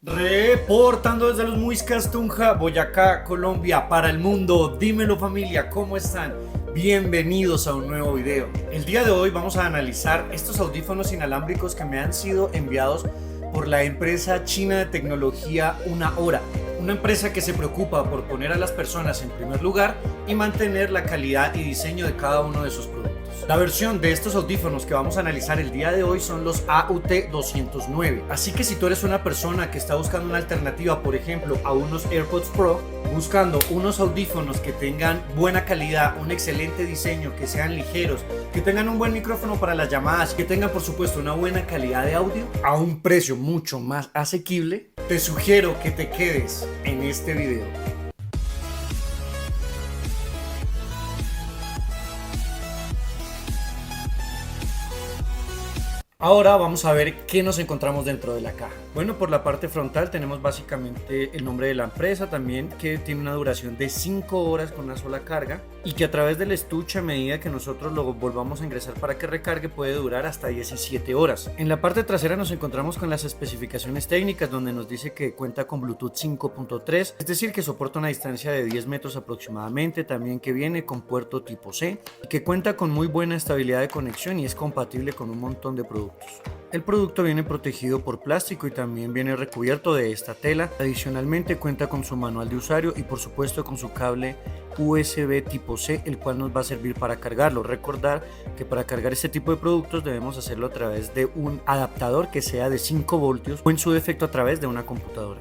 Reportando desde los Muiscas Tunja, Boyacá, Colombia, para el mundo. Dímelo familia, ¿cómo están? Bienvenidos a un nuevo video. El día de hoy vamos a analizar estos audífonos inalámbricos que me han sido enviados por la empresa china de tecnología Una Hora. Una empresa que se preocupa por poner a las personas en primer lugar y mantener la calidad y diseño de cada uno de sus productos. La versión de estos audífonos que vamos a analizar el día de hoy son los AUT209. Así que si tú eres una persona que está buscando una alternativa, por ejemplo, a unos AirPods Pro, buscando unos audífonos que tengan buena calidad, un excelente diseño, que sean ligeros, que tengan un buen micrófono para las llamadas, que tengan por supuesto una buena calidad de audio a un precio mucho más asequible, te sugiero que te quedes en este video. Ahora vamos a ver qué nos encontramos dentro de la caja. Bueno, por la parte frontal tenemos básicamente el nombre de la empresa, también que tiene una duración de 5 horas con una sola carga y que a través del estuche, a medida que nosotros lo volvamos a ingresar para que recargue, puede durar hasta 17 horas. En la parte trasera nos encontramos con las especificaciones técnicas, donde nos dice que cuenta con Bluetooth 5.3, es decir, que soporta una distancia de 10 metros aproximadamente, también que viene con puerto tipo C y que cuenta con muy buena estabilidad de conexión y es compatible con un montón de productos. El producto viene protegido por plástico y también viene recubierto de esta tela. Adicionalmente cuenta con su manual de usuario y por supuesto con su cable USB tipo C, el cual nos va a servir para cargarlo. Recordar que para cargar este tipo de productos debemos hacerlo a través de un adaptador que sea de 5 voltios o en su defecto a través de una computadora.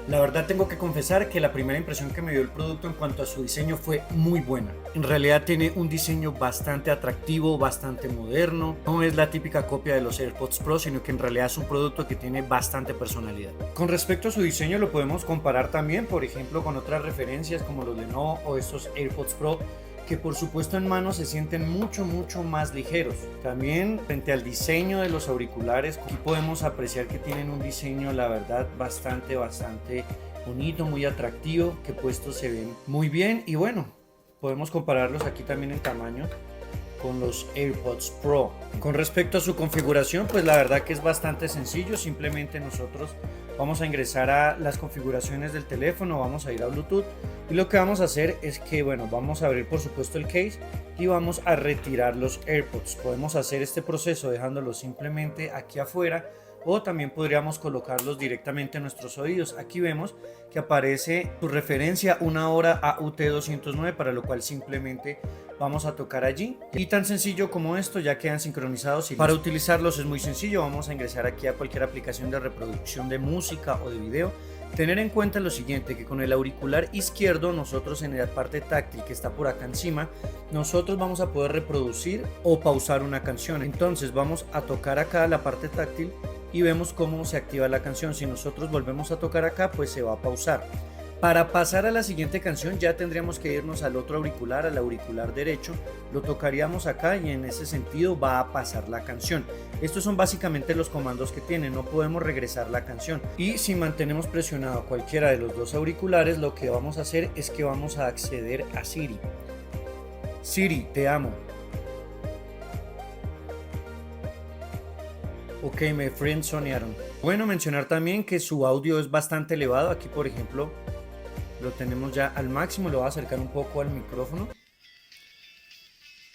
La verdad tengo que confesar que la primera impresión que me dio el producto en cuanto a su diseño fue muy buena. En realidad tiene un diseño bastante atractivo, bastante moderno. No es la típica copia de los AirPods Pro, sino que en realidad es un producto que tiene bastante personalidad. Con respecto a su diseño lo podemos comparar también, por ejemplo, con otras referencias como los Lenovo o estos AirPods Pro, que por supuesto en mano se sienten mucho más ligeros. También frente al diseño de los auriculares, aquí podemos apreciar que tienen un diseño, la verdad, bastante bonito, muy atractivo, que puestos se ven muy bien. Y bueno, podemos compararlos aquí también en tamaño con los AirPods Pro. Con respecto a su configuración, pues la verdad que es bastante sencillo. Simplemente nosotros vamos a ingresar a las configuraciones del teléfono, vamos a ir a Bluetooth y lo que vamos a hacer es que, bueno, vamos a abrir por supuesto el case y vamos a retirar los AirPods. Podemos hacer este proceso dejándolos simplemente aquí afuera o también podríamos colocarlos directamente en nuestros oídos. Aquí vemos que aparece su referencia Una Hora AUT209, para lo cual simplemente vamos a tocar allí y tan sencillo como esto ya quedan sincronizados. Y para utilizarlos es muy sencillo, vamos a ingresar aquí a cualquier aplicación de reproducción de música o de video. Tener en cuenta lo siguiente, que con el auricular izquierdo nosotros en la parte táctil que está por acá encima, nosotros vamos a poder reproducir o pausar una canción. Entonces vamos a tocar acá la parte táctil y vemos cómo se activa la canción. Si nosotros volvemos a tocar acá, pues se va a pausar. Para pasar a la siguiente canción ya tendríamos que irnos al otro auricular, al auricular derecho, lo tocaríamos acá y en ese sentido va a pasar la canción. Estos son básicamente los comandos que tiene, no podemos regresar la canción. Y si mantenemos presionado cualquiera de los dos auriculares, lo que vamos a hacer es que vamos a acceder a Siri. Siri, te amo. Ok, my friends soñaron. Bueno, mencionar también que su audio es bastante elevado. Aquí por ejemplo lo tenemos ya al máximo, lo voy a acercar un poco al micrófono,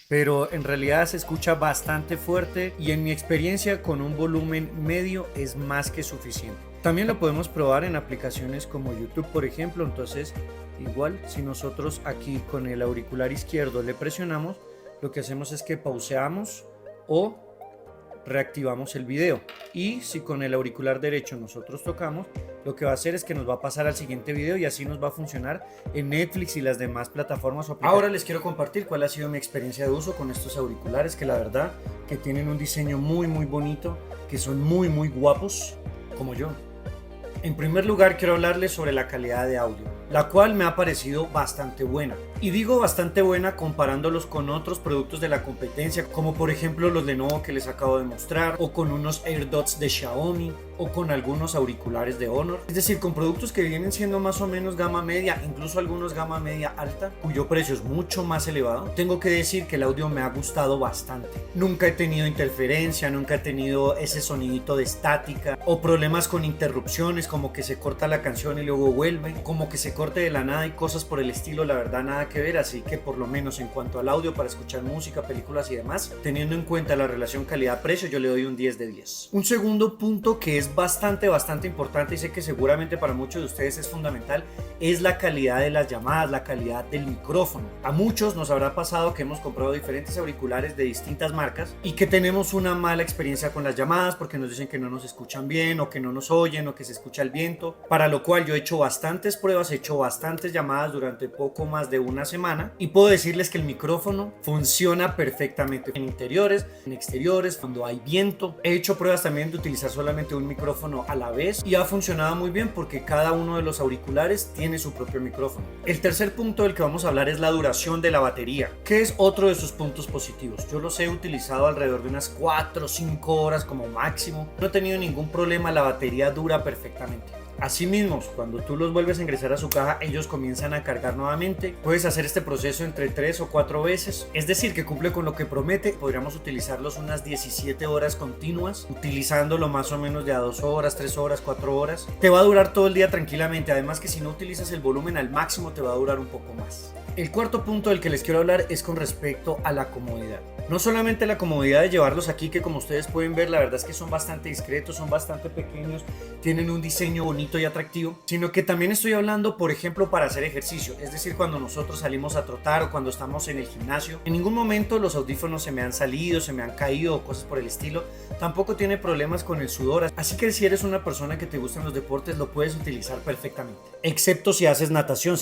pero en realidad se escucha bastante fuerte y en mi experiencia con un volumen medio es más que suficiente. También lo podemos probar en aplicaciones como YouTube, por ejemplo. Entonces igual, si nosotros aquí con el auricular izquierdo le presionamos, lo que hacemos es que pauseamos o reactivamos el video, y si con el auricular derecho nosotros tocamos, lo que va a hacer es que nos va a pasar al siguiente video y así nos va a funcionar en Netflix y las demás plataformas o aplicaciones. Ahora les quiero compartir cuál ha sido mi experiencia de uso con estos auriculares, que la verdad que tienen un diseño muy bonito, que son muy guapos, como yo. En primer lugar quiero hablarles sobre la calidad de audio, la cual me ha parecido bastante buena. Y digo bastante buena comparándolos con otros productos de la competencia, como por ejemplo los Lenovo que les acabo de mostrar, o con unos AirDots de Xiaomi, o con algunos auriculares de Honor, es decir, con productos que vienen siendo más o menos gama media, incluso algunos gama media alta, cuyo precio es mucho más elevado. Tengo que decir que el audio me ha gustado bastante. Nunca he tenido interferencia, nunca he tenido ese sonidito de estática o problemas con interrupciones, como que se corta la canción y luego vuelve, como que se corte de la nada y cosas por el estilo. La verdad, nada que ver. Así que por lo menos en cuanto al audio para escuchar música, películas y demás, teniendo en cuenta la relación calidad-precio, yo le doy un 10 de 10. Un segundo punto que es bastante importante y sé que seguramente para muchos de ustedes es fundamental, es la calidad de las llamadas, la calidad del micrófono. A muchos nos habrá pasado que hemos comprado diferentes auriculares de distintas marcas y que tenemos una mala experiencia con las llamadas porque nos dicen que no nos escuchan bien o que no nos oyen o que se escucha el viento, para lo cual yo he hecho bastantes pruebas, he hecho bastantes llamadas durante poco más de una semana y puedo decirles que el micrófono funciona perfectamente en interiores, en exteriores, cuando hay viento. He hecho pruebas también de utilizar solamente un micrófono a la vez y ha funcionado muy bien porque cada uno de los auriculares tiene su propio micrófono. El tercer punto del que vamos a hablar es la duración de la batería, que es otro de sus puntos positivos. Yo los he utilizado alrededor de unas 4 o 5 horas como máximo. No he tenido ningún problema, la batería dura perfectamente. Asimismo, cuando tú los vuelves a ingresar a su caja, ellos comienzan a cargar nuevamente. Puedes hacer este proceso entre 3 o 4 veces, es decir, que cumple con lo que promete. Podríamos utilizarlos unas 17 horas continuas, utilizándolo más o menos de a 2 horas, 3 horas, 4 horas. Te va a durar todo el día tranquilamente, además que si no utilizas el volumen al máximo te va a durar un poco más. El cuarto punto del que les quiero hablar es con respecto a la comodidad. No solamente la comodidad de llevarlos aquí, que como ustedes pueden ver, la verdad es que son bastante discretos, son bastante pequeños, tienen un diseño bonito y atractivo, sino que también estoy hablando, por ejemplo, para hacer ejercicio, es decir, cuando nosotros salimos a trotar o cuando estamos en el gimnasio. En ningún momento los audífonos se me han salido, se me han caído o cosas por el estilo. Tampoco tiene problemas con el sudor, así que si eres una persona que te gustan los deportes, lo puedes utilizar perfectamente. Excepto si haces natación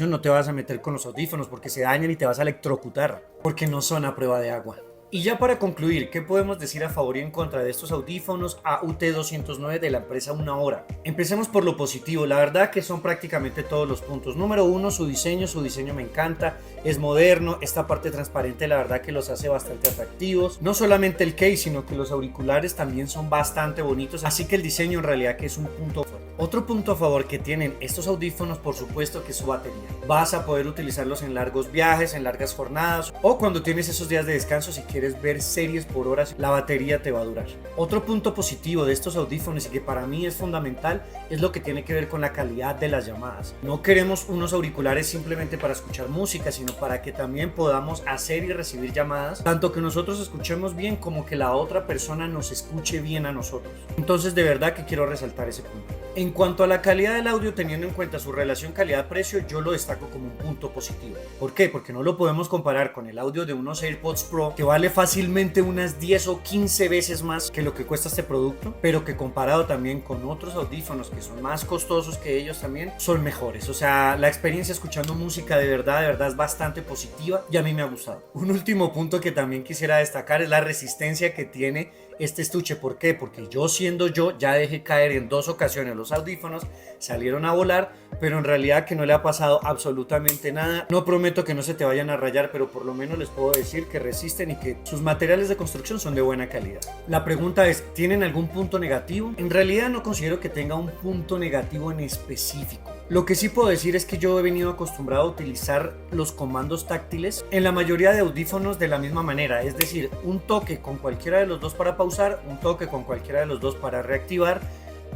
no te vas a meter con los audífonos porque se dañan y te vas a electrocutar, porque no son a prueba de agua. Y ya para concluir, ¿qué podemos decir a favor y en contra de estos audífonos AUT209 de la empresa Una Hora? Empecemos por lo positivo, la verdad que son prácticamente todos los puntos. Número uno, su diseño me encanta, es moderno, esta parte transparente la verdad que los hace bastante atractivos. No solamente el case, sino que los auriculares también son bastante bonitos, así que el diseño en realidad que es un punto fuerte. Otro punto a favor que tienen estos audífonos, por supuesto, que es su batería. Vas a poder utilizarlos en largos viajes, en largas jornadas o cuando tienes esos días de descanso. Si quieres ver series por horas, la batería te va a durar. Otro punto positivo de estos audífonos y que para mí es fundamental es lo que tiene que ver con la calidad de las llamadas. No queremos unos auriculares simplemente para escuchar música, sino para que también podamos hacer y recibir llamadas, tanto que nosotros escuchemos bien como que la otra persona nos escuche bien a nosotros. Entonces de verdad que quiero resaltar ese punto. En cuanto a la calidad del audio, teniendo en cuenta su relación calidad-precio, yo lo destaco como un punto positivo. ¿Por qué? Porque no lo podemos comparar con el audio de unos AirPods Pro, que vale fácilmente unas 10 o 15 veces más que lo que cuesta este producto, pero que comparado también con otros audífonos que son más costosos que ellos también, son mejores. O sea, la experiencia escuchando música de verdad es bastante positiva y a mí me ha gustado. Un último punto que también quisiera destacar es la resistencia que tiene este estuche. ¿Por qué? Porque yo siendo yo ya dejé caer en 2 ocasiones los audífonos, salieron a volar, pero en realidad que no le ha pasado absolutamente nada. No prometo que no se te vayan a rayar, pero por lo menos les puedo decir que resisten y que sus materiales de construcción son de buena calidad. La pregunta es, ¿tienen algún punto negativo? En realidad no considero que tenga un punto negativo en específico. Lo que sí puedo decir es que yo he venido acostumbrado a utilizar los comandos táctiles en la mayoría de audífonos de la misma manera, es decir, un toque con cualquiera de los dos para pausar, un toque con cualquiera de los dos para reactivar,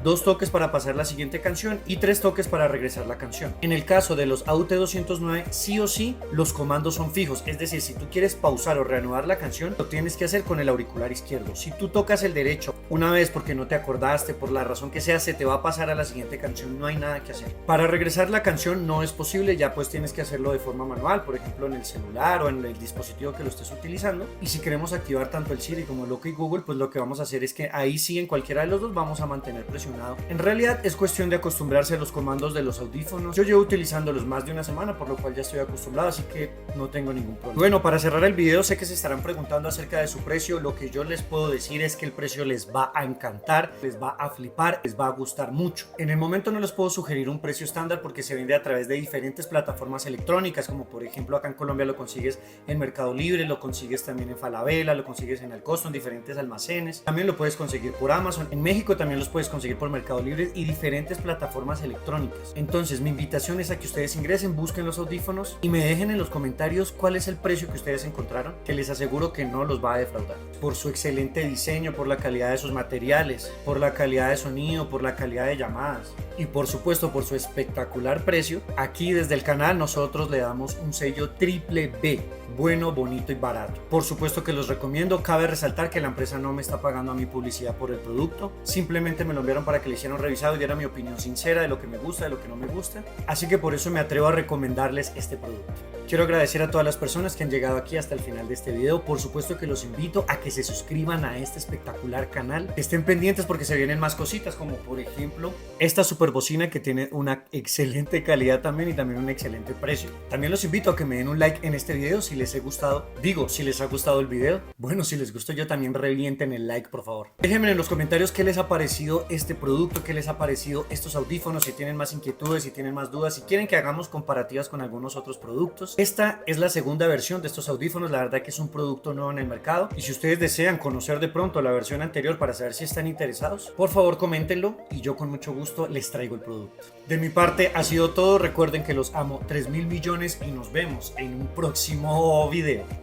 2 toques para pasar la siguiente canción y 3 toques para regresar la canción. En el caso de los AUT209, sí o sí, los comandos son fijos, es decir, si tú quieres pausar o reanudar la canción, lo tienes que hacer con el auricular izquierdo. Si tú tocas el derecho una vez porque no te acordaste, por la razón que sea, se te va a pasar a la siguiente canción, no hay nada que hacer. Para regresar la canción no es posible, ya pues tienes que hacerlo de forma manual, por ejemplo en el celular o en el dispositivo que lo estés utilizando. Y si queremos activar tanto el Siri como el OK Google, pues lo que vamos a hacer es que ahí sí, en cualquiera de los dos vamos a mantener presionado mencionado. En realidad es cuestión de acostumbrarse a los comandos de los audífonos. Yo llevo utilizándolos más de una semana, por lo cual ya estoy acostumbrado, así que no tengo ningún problema. Bueno, para cerrar el video, sé que se estarán preguntando acerca de su precio. Lo que yo les puedo decir es que el precio les va a encantar, les va a flipar, les va a gustar mucho. En el momento no les puedo sugerir un precio estándar porque se vende a través de diferentes plataformas electrónicas, como por ejemplo acá en Colombia lo consigues en Mercado Libre, lo consigues también en Falabella, lo consigues en El Costo, en diferentes almacenes. También lo puedes conseguir por Amazon. En México también los puedes conseguir por Mercado Libre y diferentes plataformas electrónicas. Entonces mi invitación es a que ustedes ingresen, busquen los audífonos y me dejen en los comentarios cuál es el precio que ustedes encontraron, que les aseguro que no los va a defraudar. Por su excelente diseño, por la calidad de sus materiales, por la calidad de sonido, por la calidad de llamadas y por supuesto por su espectacular precio. Aquí desde el canal nosotros le damos un sello triple B, bueno, bonito y barato. Por supuesto que los recomiendo. Cabe resaltar que la empresa no me está pagando a mi publicidad por el producto, simplemente me lo enviaron para que le hicieran un revisado y diera mi opinión sincera de lo que me gusta, de lo que no me gusta, así que por eso me atrevo a recomendarles este producto. Quiero agradecer a todas las personas que han llegado aquí hasta el final de este video. Por supuesto que los invito a que se suscriban a este espectacular canal, que estén pendientes porque se vienen más cositas, como por ejemplo esta super bocina que tiene una excelente calidad también y también un excelente precio. También los invito a que me den un like en este video si les ha gustado, si les ha gustado el video. Bueno, si les gustó yo también revienten el like, por favor. Déjenme en los comentarios qué les ha parecido este producto, qué les ha parecido estos audífonos, si tienen más inquietudes, si tienen más dudas, si quieren que hagamos comparativas con algunos otros productos. Esta es la segunda versión de estos audífonos, la verdad que es un producto nuevo en el mercado y si ustedes desean conocer de pronto la versión anterior para saber si están interesados, por favor coméntenlo y yo con mucho gusto les traigo el producto. De mi parte ha sido todo, recuerden que los amo 3.000 millones y nos vemos en un próximo video.